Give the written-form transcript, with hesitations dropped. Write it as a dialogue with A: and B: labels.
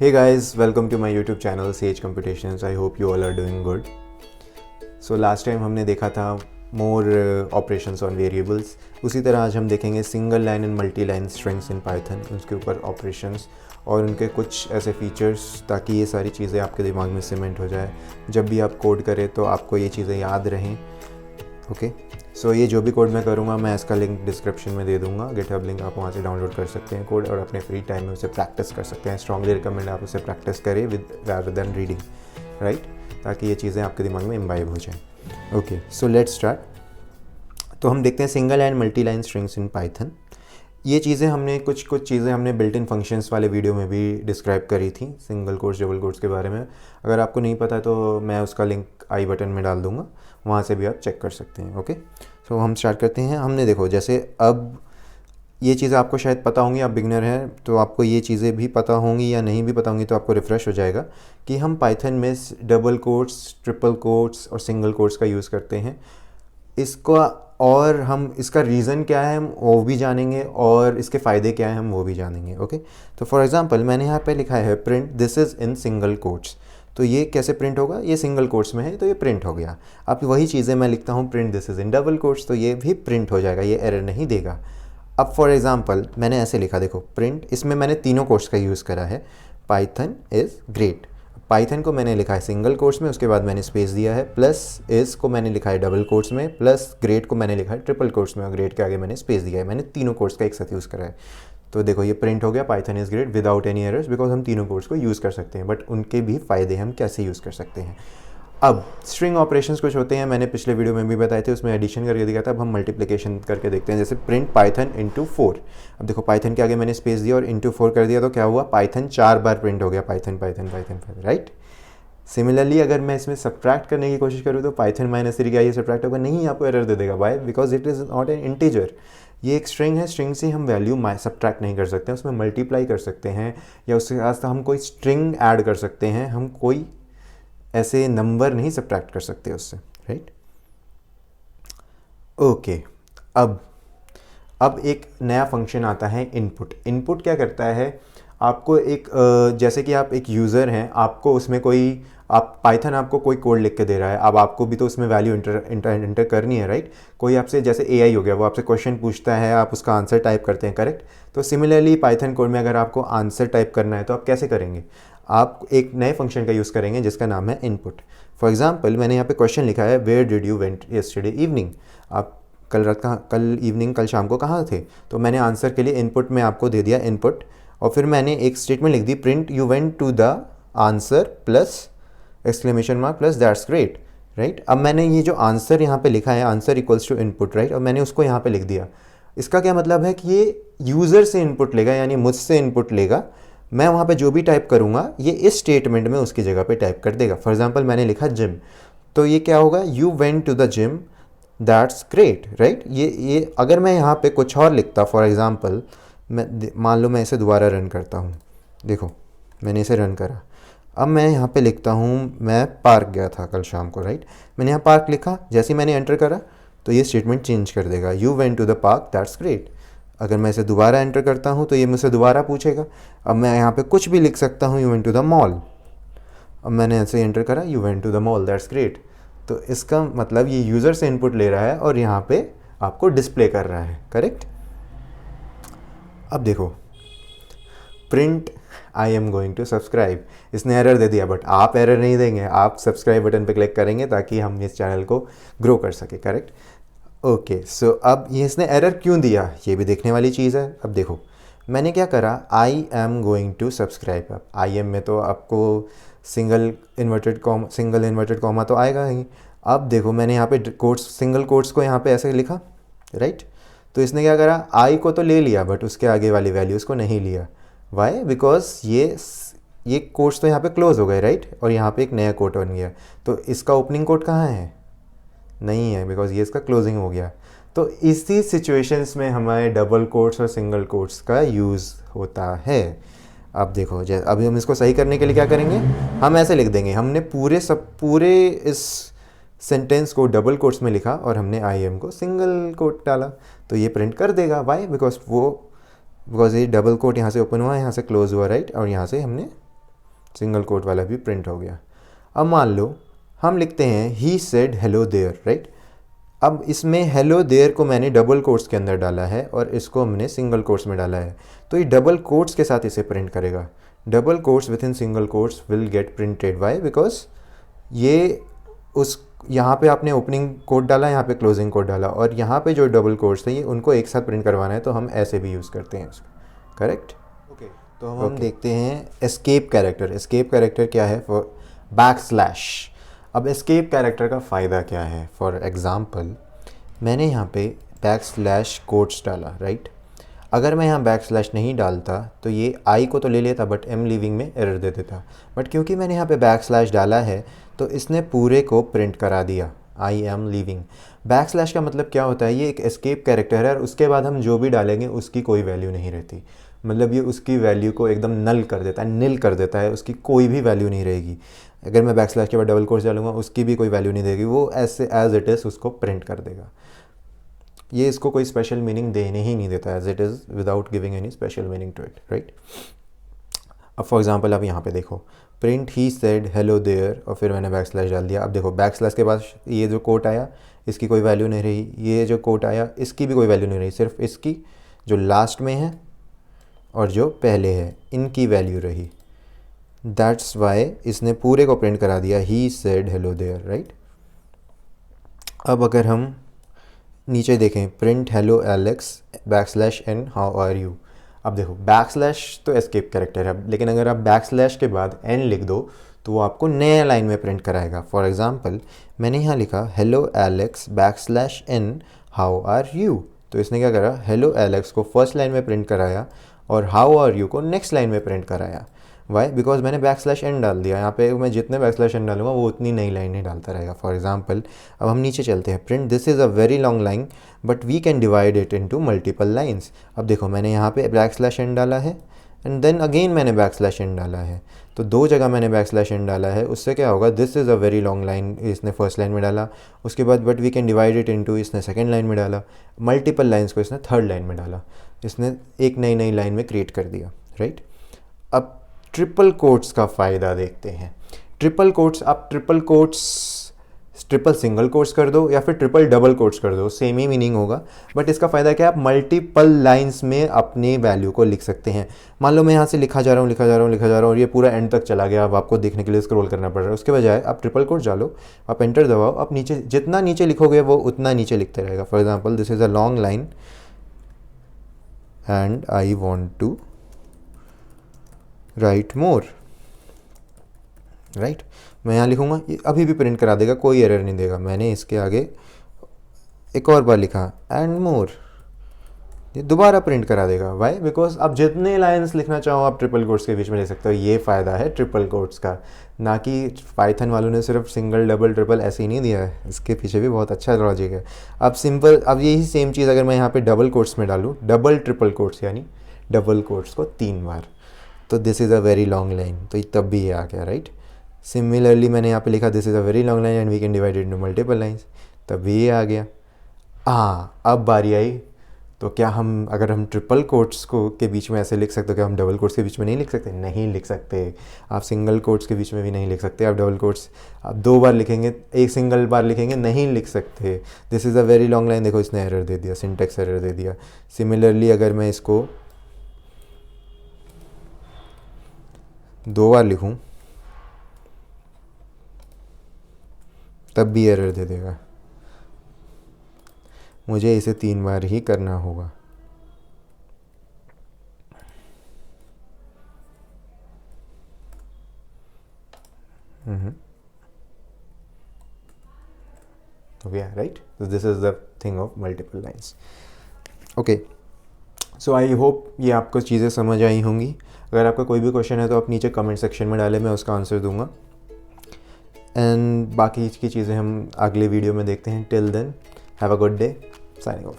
A: Hey guys, welcome to my YouTube channel Sage Computations. I hope you all are doing good. So last time हमने देखा था more operations on variables. उसी तरह आज हम देखेंगे single line and multi line strings in Python. उसके ऊपर operations और उनके कुछ ऐसे फीचर्स ताकि ये सारी चीज़ें आपके दिमाग में सीमेंट हो जाए. जब भी आप कोड करें तो आपको ये चीज़ें याद रहें. ओके सो ये जो भी कोड मैं करूँगा मैं इसका लिंक डिस्क्रिप्शन में दे दूँगा. गिटहब लिंक आप वहाँ से डाउनलोड कर सकते हैं कोड और अपने फ्री टाइम में उसे प्रैक्टिस कर सकते हैं. स्ट्रांगली रिकमेंड आप उसे प्रैक्टिस करें with rather than reading, right, ताकि ये चीज़ें आपके दिमाग में इम्बाइब हो जाएँ. Okay so let's start. तो हम देखते हैं single and multi line strings in Python. ये चीज़ें हमने कुछ चीज़ें हमने बिल्ट इन फंक्शंस वाले वीडियो में भी डिस्क्राइब करी थी, सिंगल कोट्स डबल कोट्स के बारे में. अगर आपको नहीं पता तो मैं उसका लिंक आई बटन में डाल दूँगा, वहाँ से भी आप चेक कर सकते हैं. ओके सो हम स्टार्ट करते हैं. हमने देखो जैसे अब ये चीज़ें आपको शायद पता होंगी, आप बिगनर हैं तो आपको ये चीज़ें भी पता होंगी या नहीं भी पता होंगी तो आपको रिफ़्रेश हो जाएगा कि हम पाइथन में डबल कोट्स, ट्रिपल कोट्स और सिंगल कोट्स का यूज़ करते हैं. इसका और हम इसका रीज़न क्या है हम वो भी जानेंगे और इसके फ़ायदे क्या हैं हम वो भी जानेंगे. ओके तो फॉर एग्जांपल मैंने यहाँ पे लिखा है print this is in single quotes. तो ये कैसे प्रिंट होगा, ये सिंगल कोट्स में है तो ये प्रिंट हो गया. अब वही चीज़ें मैं लिखता हूँ print this is in double quotes तो ये भी प्रिंट हो जाएगा, ये एरर नहीं देगा. अब फॉर एग्जांपल मैंने ऐसे लिखा, देखो प्रिंट, इसमें मैंने तीनों कोट्स का यूज़ करा है. Python is great. पाइथन को मैंने लिखा है सिंगल कोट्स में, उसके बाद मैंने स्पेस दिया है. प्लस इज़ को मैंने लिखा है डबल कोट्स में, प्लस ग्रेट को मैंने लिखा है ट्रिपल कोट्स में और ग्रेट के आगे मैंने स्पेस दिया है. मैंने तीनों कोट्स का एक साथ यूज़ करा है. तो देखो ये प्रिंट हो गया Python is great without any errors, because हम तीनों कोट्स को यूज़ कर सकते हैं. बट उनके भी फ़ायदे हम कैसे यूज़ कर सकते हैं. अब स्ट्रिंग ऑपरेशंस कुछ होते हैं, मैंने पिछले वीडियो में भी बताए थे, उसमें एडिशन करके दिखा था. अब हम मल्टीप्लिकेशन करके देखते हैं. जैसे प्रिंट पाइथन इंटू 4. अब देखो पाइथन के आगे मैंने स्पेस दिया और इंटू 4 कर दिया तो क्या हुआ, पाइथन 4 बार प्रिंट हो गया, Python Python Python, right. Similarly अगर मैं इसमें सब्ट्रैक्ट करने की कोशिश करूँ तो पाइथन -3 क्या ये सब्ट्रैक्ट होगा, नहीं, आपको एरर दे देगा. Why, because it is not an integer. ये एक स्ट्रिंग है, स्ट्रिंग से हम वैल्यू सब्ट्रैक्ट नहीं कर सकते हैं, उसमें मल्टीप्लाई कर सकते हैं या उसके साथ हम कोई स्ट्रिंग ऐड कर सकते हैं, हम कोई ऐसे नंबर नहीं सब्ट्रैक्ट कर सकते उससे, राइट. ओके अब एक नया फंक्शन आता है इनपुट. इनपुट क्या करता है, आपको एक जैसे कि आप एक यूज़र हैं, आपको उसमें कोई आप पाइथन आपको कोई कोड लिख के दे रहा है, अब आपको भी तो उसमें वैल्यू इंटर करनी है, राइट. कोई आपसे जैसे एआई हो गया, वो आपसे क्वेश्चन पूछता है, आप उसका आंसर टाइप करते हैं, करेक्ट. तो सिमिलरली पाइथन कोड में अगर आपको आंसर टाइप करना है तो आप कैसे करेंगे, आप एक नए फंक्शन का यूज़ करेंगे जिसका नाम है इनपुट. फॉर एग्जाम्पल मैंने यहाँ पे क्वेश्चन लिखा है where did you went yesterday evening. आप कल शाम को कहाँ थे. तो मैंने आंसर के लिए इनपुट में आपको दे दिया इनपुट और फिर मैंने एक स्टेटमेंट लिख दी print you went to the answer plus exclamation mark plus that's great, right. अब मैंने ये जो आंसर यहाँ पे लिखा है, answer equals to input, right, और मैंने उसको यहाँ पे लिख दिया. इसका क्या मतलब है कि ये यूज़र से इनपुट लेगा, यानी मुझसे इनपुट लेगा. मैं वहाँ पे जो भी टाइप करूँगा ये इस स्टेटमेंट में उसकी जगह पे टाइप कर देगा. फॉर एग्जांपल मैंने लिखा जिम, तो ये क्या होगा, you went to the gym that's great, right. ये अगर मैं यहाँ पे कुछ और लिखता, फॉर एग्जांपल मैं मान लो मैं इसे दोबारा रन करता हूँ, देखो मैंने इसे रन करा. अब मैं यहाँ पे लिखता हूँ मैं पार्क गया था कल शाम को, राइट. मैंने यहाँ पार्क लिखा, जैसे ही मैंने एंटर करा तो ये स्टेटमेंट चेंज कर देगा, you went to the park that's great. अगर मैं इसे दोबारा एंटर करता हूँ तो ये मुझसे दोबारा पूछेगा. अब मैं यहाँ पे कुछ भी लिख सकता हूँ, you went to the mall. अब मैंने ऐसे एंटर करा, you went to the mall that's great. तो इसका मतलब ये यूज़र से इनपुट ले रहा है और यहाँ पे आपको डिस्प्ले कर रहा है, करेक्ट. अब देखो print I am going to subscribe, इसने एरर दे दिया, बट आप एरर नहीं देंगे, आप सब्सक्राइब बटन पे क्लिक करेंगे ताकि हम इस चैनल को ग्रो कर सके, करेक्ट. ओके सो अब ये इसने एरर क्यों दिया ये भी देखने वाली चीज़ है. अब देखो मैंने क्या करा, I am going to subscribe. अब आई एम में तो आपको सिंगल इन्वर्टेड कॉमा तो आएगा ही. अब देखो मैंने यहाँ पे कोट्स, सिंगल कोट्स को यहाँ पे ऐसे लिखा, राइट. तो इसने क्या करा, आई को तो ले लिया बट उसके आगे वाली वैल्यूज़ को नहीं लिया. वाई, बिकॉज ये कोट्स तो यहाँ पे क्लोज हो गए, राइट, और यहाँ पे एक नया कोट बन गया. तो इसका ओपनिंग कोट कहाँ है, नहीं है, बिकॉज ये इसका क्लोजिंग हो गया. तो इसी सिचुएशंस में हमारे डबल कोट्स और सिंगल कोट्स का यूज़ होता है. अब देखो अभी हम इसको सही करने के लिए क्या करेंगे, हम ऐसे लिख देंगे, हमने पूरे इस सेंटेंस को डबल कोट्स में लिखा और हमने आई एम को सिंगल कोट डाला तो ये प्रिंट कर देगा. वाई, बिकॉज ये डबल कोट यहाँ से ओपन हुआ, यहाँ से क्लोज हुआ, राइट, और यहाँ से हमने सिंगल कोट वाला भी प्रिंट हो गया। अब मान लो हम लिखते हैं he said hello there, right. अब इसमें हेलो देयर को मैंने डबल कोट्स के अंदर डाला है और इसको हमने सिंगल कोट्स में डाला है, तो ये डबल कोट्स के साथ इसे प्रिंट करेगा। Double quotes within single quotes will get printed, why? Because ये उस यहाँ पे आपने ओपनिंग कोट डाला, यहाँ पे क्लोजिंग कोट डाला, और यहाँ पे जो डबल कोट्स थे ये उनको एक साथ प्रिंट करवाना है, तो हम ऐसे भी यूज़ करते हैं उसको, करेक्ट। ओके, तो हम देखते हैं एस्केप कैरेक्टर। एस्केप कैरेक्टर क्या है? For backslash. अब एस्केप कैरेक्टर का फ़ायदा क्या है? फॉर एग्ज़ाम्पल मैंने यहाँ पे बैकस्लैश कोट्स डाला, राइट। अगर मैं यहाँ बैकस्लैश नहीं डालता तो ये आई को तो ले लेता बट एम लीविंग में एरर दे देता, बट क्योंकि मैंने यहाँ पे बैकस्लैश डाला है तो इसने पूरे को प्रिंट करा दिया, आई एम लीविंग। बैकस्लैश का मतलब क्या होता है? ये एक एस्केप कैरेक्टर है और उसके बाद हम जो भी डालेंगे उसकी कोई वैल्यू नहीं रहती, मतलब ये उसकी वैल्यू को एकदम नल कर देता है, नील कर देता है, उसकी कोई भी वैल्यू नहीं रहेगी। अगर मैं बैकस्लैश के बाद डबल कोट्स डालूंगा उसकी भी कोई वैल्यू नहीं देगी, वो ऐसे एज इट इज़ उसको प्रिंट कर देगा। ये इसको कोई स्पेशल मीनिंग देने ही नहीं देता, as it is without giving any special meaning to it, right. अब फॉर एग्जांपल आप यहाँ पे देखो, print he said hello there और फिर मैंने बैकस्लैश डाल दिया। अब देखो बैकस्लैश के बाद ये जो कोट आया इसकी कोई वैल्यू नहीं रही, ये जो कोट आया इसकी भी कोई वैल्यू नहीं रही, सिर्फ इसकी जो लास्ट में है और जो पहले है इनकी वैल्यू रही। दैट्स वाई इसने पूरे को प्रिंट करा दिया, he said hello there, right. अब अगर हम नीचे देखें, print hello Alex backslash n how are you. अब देखो बैकस्लैश तो एस्केप कैरेक्टर है, लेकिन अगर आप बैकस्लैश के बाद एन लिख दो तो वो आपको नया लाइन में प्रिंट कराएगा। फॉर एग्जांपल मैंने यहाँ लिखा hello Alex backslash n how are you, तो इसने क्या करा, हेलो एलेक्स को फर्स्ट लाइन में प्रिंट कराया और हाउ आर यू को नेक्स्ट लाइन में प्रिंट कराया। वाई? बिकॉज मैंने बैकस्लैश एन डाल दिया। यहाँ पे मैं जितने बैकस्लैश एन डालूंगा वो उतनी नई लाइनें डालता रहेगा। फॉर एग्जांपल अब हम नीचे चलते हैं, print this is a very long line but we can divide it into multiple lines. अब देखो मैंने यहाँ पे बैकस्लैश एन डाला है एंड देन अगेन मैंने बैकस्लैश एन डाला है, तो दो जगह मैंने बैकस्लैश एन डाला है। उससे क्या होगा, this is a very long line इसने फर्स्ट लाइन में डाला, उसके बाद but we can divide it into इसने सेकंड लाइन में डाला, मल्टीपल लाइन्स को इसने थर्ड लाइन में डाला, इसने एक नई नई लाइन में क्रिएट कर दिया, राइट। अब ट्रिपल कोट्स का फ़ायदा देखते हैं। ट्रिपल कोट्स, आप triple quotes triple single quotes कर दो या फिर ट्रिपल डबल कोट्स कर दो, सेम ही मीनिंग होगा, बट इसका फ़ायदा क्या है, आप मल्टीपल लाइंस में अपनी वैल्यू को लिख सकते हैं। मान लो मैं यहाँ से लिखा जा रहा हूँ और ये पूरा एंड तक चला गया, अब आपको देखने के लिए स्क्रॉल करना पड़ रहा है। उसके बजाय आप ट्रिपल कोट्स डालो, आप एंटर दबाओ, आप नीचे जितना नीचे लिखोगे वो उतना नीचे लिखते रहेगा। For example this is a long line and I want to write more, right. मैं यहाँ लिखूँगा, ये अभी भी प्रिंट करा देगा, कोई एरर नहीं देगा। मैंने इसके आगे एक और बार लिखा एंड मोर, ये दोबारा प्रिंट करा देगा। वाई? बिकॉज आप जितने लाइंस लिखना चाहो आप ट्रिपल कोट्स के बीच में लिख सकते हो। ये फ़ायदा है ट्रिपल कोट्स का, ना कि पाइथन वालों ने सिर्फ सिंगल डबल ट्रिपल ऐसे ही नहीं दिया है, इसके पीछे भी बहुत अच्छा लॉजिक है। अब सिंपल, अब यही सेम चीज़ अगर मैं यहाँ पे डबल कोट्स में डालूँ, डबल ट्रिपल कोट्स यानी डबल कोट्स को 3 बार, तो this is a very long line, तो तब भी ये आ गया, राइट। सिमिलरली मैंने यहाँ पे लिखा this is a very long line and we can divide it into multiple lines, तब भी ये आ गया। हाँ, अब बारी आई, तो क्या हम अगर हम ट्रिपल कोट्स को के बीच में ऐसे लिख सकते हो, क्या हम डबल कोट्स के बीच में नहीं लिख सकते? नहीं लिख सकते। आप सिंगल कोट्स के बीच में भी नहीं लिख सकते। आप डबल कोट्स आप 2 बार लिखेंगे, एक सिंगल बार लिखेंगे, नहीं लिख सकते। This is a very long line, देखो इसने एरर दे दिया, सिंटेक्स एरर दे दिया। सिमिलरली अगर मैं इसको 2 बार लिखूं तब भी एरर दे देगा। मुझे इसे 3 बार ही करना होगा। Okay, right? So this is the thing of multiple lines. Okay. So I hope ये आपको चीज़ें समझ आई होंगी। अगर आपका कोई भी क्वेश्चन है तो आप नीचे कमेंट सेक्शन में डालें, मैं उसका आंसर दूंगा। एंड बाकी की चीज़ें हम अगले वीडियो में देखते हैं। Till then have a good day, signing of.